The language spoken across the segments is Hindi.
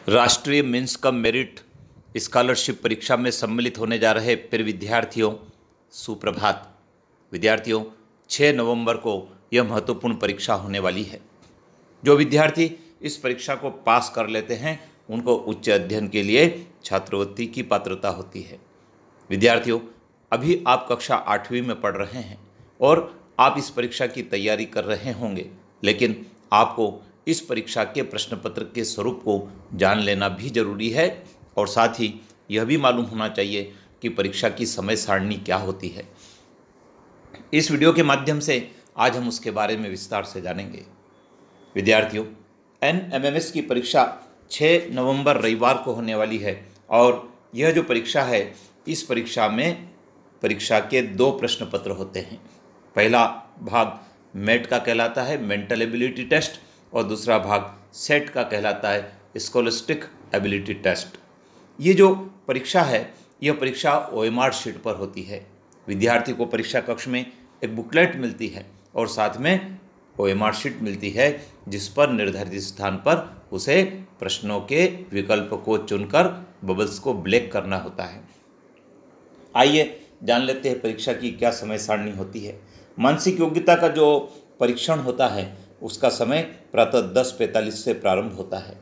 राष्ट्रीय मेंस कम मेरिट स्कॉलरशिप परीक्षा में सम्मिलित होने जा रहे प्रिय विद्यार्थियों, सुप्रभात। विद्यार्थियों, 6 नवंबर को यह महत्वपूर्ण परीक्षा होने वाली है। जो विद्यार्थी इस परीक्षा को पास कर लेते हैं उनको उच्च अध्ययन के लिए छात्रवृत्ति की पात्रता होती है। विद्यार्थियों, अभी आप कक्षा 8वीं में पढ़ रहे हैं और आप इस परीक्षा की तैयारी कर रहे होंगे, लेकिन आपको इस परीक्षा के प्रश्न पत्र के स्वरूप को जान लेना भी जरूरी है और साथ ही यह भी मालूम होना चाहिए कि परीक्षा की समय सारणी क्या होती है। इस वीडियो के माध्यम से आज हम उसके बारे में विस्तार से जानेंगे। विद्यार्थियों, NMMS की परीक्षा 6 नवंबर रविवार को होने वाली है और यह जो परीक्षा है, इस परीक्षा में परीक्षा के 2 प्रश्न पत्र होते हैं। पहला भाग मेट का कहलाता है, मेंटल एबिलिटी टेस्ट, और दूसरा भाग सेट का कहलाता है, स्कॉलस्टिक एबिलिटी टेस्ट। ये जो परीक्षा है, यह परीक्षा OMR शीट पर होती है। विद्यार्थी को परीक्षा कक्ष में एक बुकलेट मिलती है और साथ में OMR शीट मिलती है, जिस पर निर्धारित स्थान पर उसे प्रश्नों के विकल्प को चुनकर बबल्स को ब्लैक करना होता है। आइए जान लेते हैं परीक्षा की क्या समय सारणी होती है। मानसिक योग्यता का जो परीक्षण होता है उसका समय प्रातः 10:45 से प्रारंभ होता है।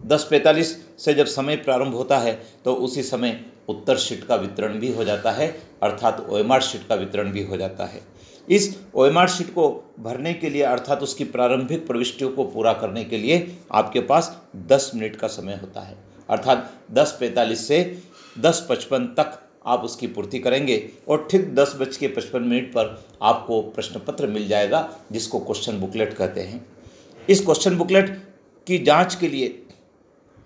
10:45 से जब समय प्रारंभ होता है तो उसी समय उत्तर शीट का वितरण भी हो जाता है, अर्थात OMR शीट का वितरण भी हो जाता है। इस OMR शीट को भरने के लिए, अर्थात उसकी प्रारंभिक प्रविष्टियों को पूरा करने के लिए आपके पास 10 मिनट का समय होता है, अर्थात 10:45 से 10:55 तक आप उसकी पूर्ति करेंगे और ठीक 10:55 पर आपको प्रश्न पत्र मिल जाएगा, जिसको क्वेश्चन बुकलेट कहते हैं। इस क्वेश्चन बुकलेट की जांच के लिए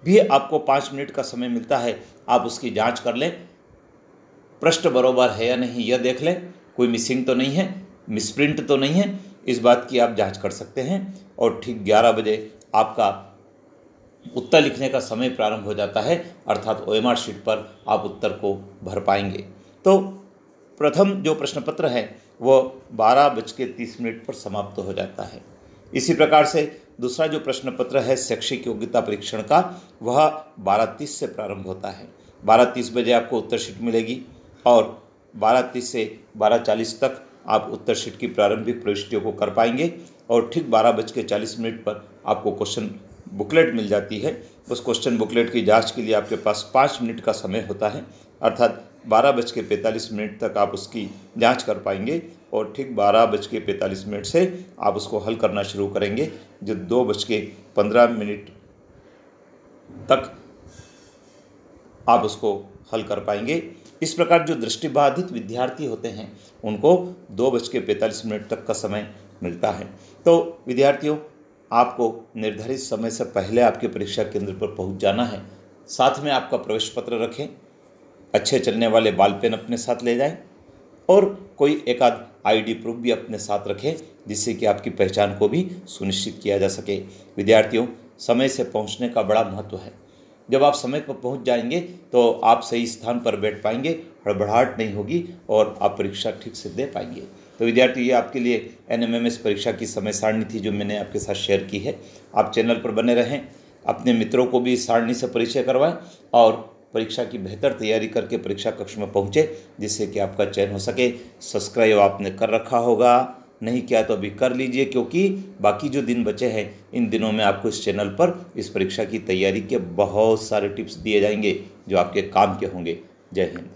भी आपको 5 मिनट का समय मिलता है। आप उसकी जांच कर लें, प्रश्न बरोबर है या नहीं यह देख लें, कोई मिसिंग तो नहीं है, मिसप्रिंट तो नहीं है, इस बात की आप जाँच कर सकते हैं। और ठीक 11 बजे आपका उत्तर लिखने का समय प्रारंभ हो जाता है, अर्थात OMR शीट पर आप उत्तर को भर पाएंगे। तो प्रथम जो प्रश्न पत्र है वो 12:30 पर समाप्त हो जाता है। इसी प्रकार से दूसरा जो प्रश्न पत्र है शैक्षिक योग्यता परीक्षण का, वह 12:30 से प्रारंभ होता है। 12:30 बजे आपको उत्तर शीट मिलेगी और 12:30 से 12:40 तक आप उत्तर शीट की प्रारंभिक प्रविष्टियों को कर पाएंगे और ठीक 12:40 पर आपको क्वेश्चन बुकलेट मिल जाती है। उस क्वेश्चन बुकलेट की जांच के लिए आपके पास 5 मिनट का समय होता है, अर्थात 12:45 तक आप उसकी जांच कर पाएंगे और ठीक 12:45 से आप उसको हल करना शुरू करेंगे, जो 2:15 तक आप उसको हल कर पाएंगे। इस प्रकार जो दृष्टिबाधित विद्यार्थी होते हैं उनको 2:45 तक का समय मिलता है। तो विद्यार्थियों, आपको निर्धारित समय से पहले आपके परीक्षा केंद्र पर पहुंच जाना है। साथ में आपका प्रवेश पत्र रखें, अच्छे चलने वाले बॉल पेन अपने साथ ले जाएं और कोई एक आध ID प्रूफ भी अपने साथ रखें, जिससे कि आपकी पहचान को भी सुनिश्चित किया जा सके। विद्यार्थियों, समय से पहुंचने का बड़ा महत्व है। जब आप समय पर पहुंच जाएंगे तो आप सही स्थान पर बैठ पाएंगे, हड़बड़ाहट नहीं होगी और आप परीक्षा ठीक से दे पाएंगे। तो विद्यार्थी, ये आपके लिए NMMS परीक्षा की समय सारणी थी जो मैंने आपके साथ शेयर की है। आप चैनल पर बने रहें, अपने मित्रों को भी इस सारणी से परिचय करवाएं और परीक्षा की बेहतर तैयारी करके परीक्षा कक्ष में पहुँचे, जिससे कि आपका चयन हो सके। सब्सक्राइब आपने कर रखा होगा, नहीं किया तो अभी कर लीजिए, क्योंकि बाकी जो दिन बचे हैं इन दिनों में आपको इस चैनल पर इस परीक्षा की तैयारी के बहुत सारे टिप्स दिए जाएंगे जो आपके काम के होंगे। जय हिंद।